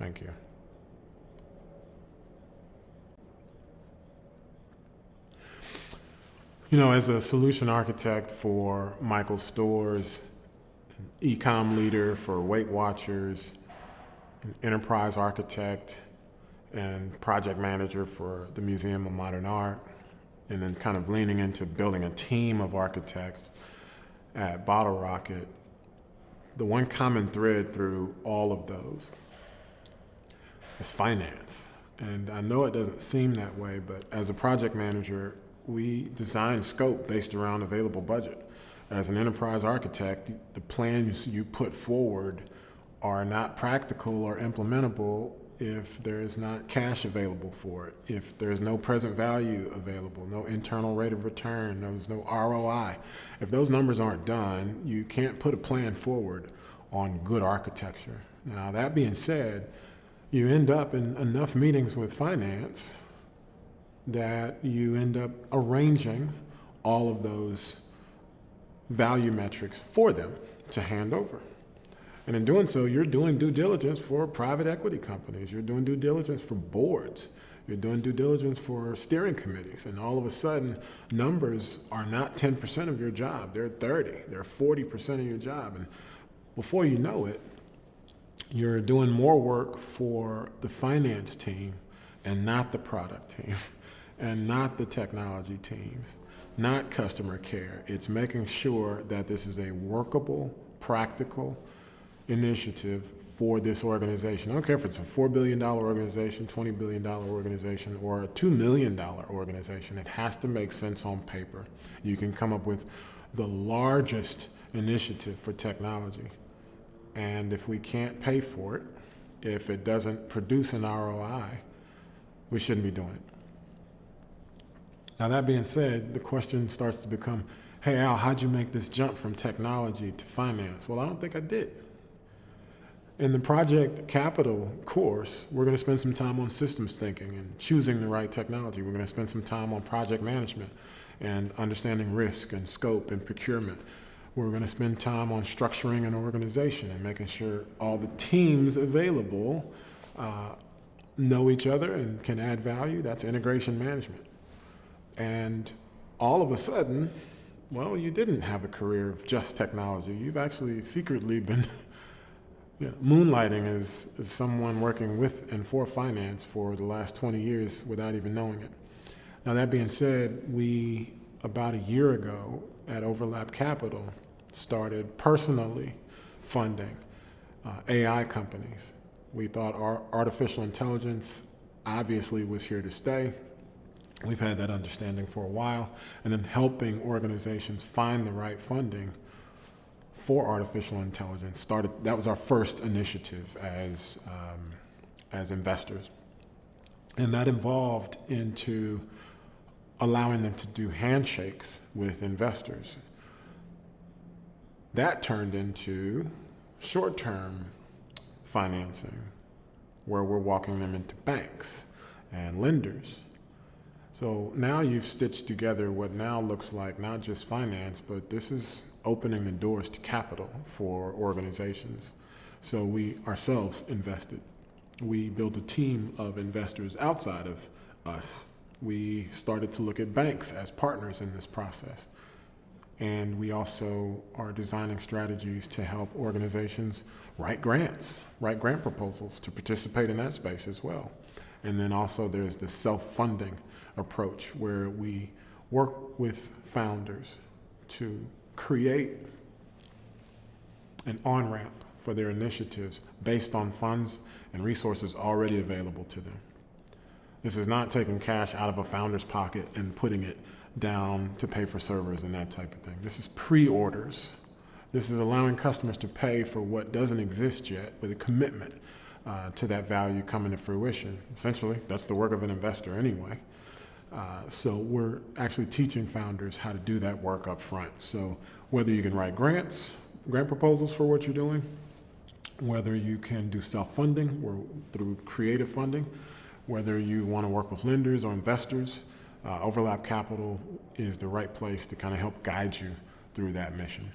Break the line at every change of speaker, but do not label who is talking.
Thank you. As a solution architect for Michael's Stores, an e-com leader for Weight Watchers, an enterprise architect and project manager for the Museum of Modern Art, and then kind of leaning into building a team of architects at Bottle Rocket, the one common thread through all of those is finance. And I know it doesn't seem that way, but as a project manager, we design scope based around available budget. As an enterprise architect, the plans you put forward are not practical or implementable if there is not cash available for it, if there's no present value available, no internal rate of return, there's no ROI. If those numbers aren't done, you can't put a plan forward on good architecture. Now, that being said, you end up in enough meetings with finance that you end up arranging all of those value metrics for them to hand over. And in doing so, you're doing due diligence for private equity companies. You're doing due diligence for boards. You're doing due diligence for steering committees. And all of a sudden, numbers are not 10% of your job. They're 30, they're 40% of your job. And before you know it, you're doing more work for the finance team and not the product team and not the technology teams, not customer care. It's making sure that this is a workable, practical initiative for this organization. I don't care if it's a $4 billion organization, $20 billion organization, or a $2 million organization. It has to make sense on paper. You can come up with the largest initiative for technology. And if we can't pay for it, if it doesn't produce an ROI, we shouldn't be doing it. Now, that being said, the question starts to become, hey, Al, how'd you make this jump from technology to finance? Well, I don't think I did. In the Project Capital course, we're going to spend some time on systems thinking and choosing the right technology. We're going to spend some time on project management and understanding risk and scope and procurement. We're going to spend time on structuring an organization and making sure all the teams available know each other and can add value. That's integration management. And all of a sudden, well, you didn't have a career of just technology. You've actually secretly been moonlighting as someone working with and for finance for the last 20 years without even knowing it. Now, that being said, we, about a year ago at Overlap Capital, started personally funding AI companies. We thought artificial intelligence obviously was here to stay. We've had that understanding for a while, and then helping organizations find the right funding for artificial intelligence that was our first initiative as investors. And that evolved into allowing them to do handshakes with investors. That turned into short-term financing, where we're walking them into banks and lenders. So now you've stitched together what now looks like not just finance, but this is opening the doors to capital for organizations. So we ourselves invested. We built a team of investors outside of us. We started to look at banks as partners in this process. And we also are designing strategies to help organizations write grant proposals to participate in that space as well. And then also there's the self-funding approach where we work with founders to create an on-ramp for their initiatives based on funds and resources already available to them. This is not taking cash out of a founder's pocket and putting it down to pay for servers and that type of thing. This is pre-orders. This is allowing customers to pay for what doesn't exist yet with a commitment to that value coming to fruition. Essentially, that's the work of an investor anyway. So we're actually teaching founders how to do that work up front. So whether you can write grant proposals for what you're doing, whether you can do self-funding or through creative funding, whether you want to work with lenders or investors, Overlap Capital is the right place to kind of help guide you through that mission.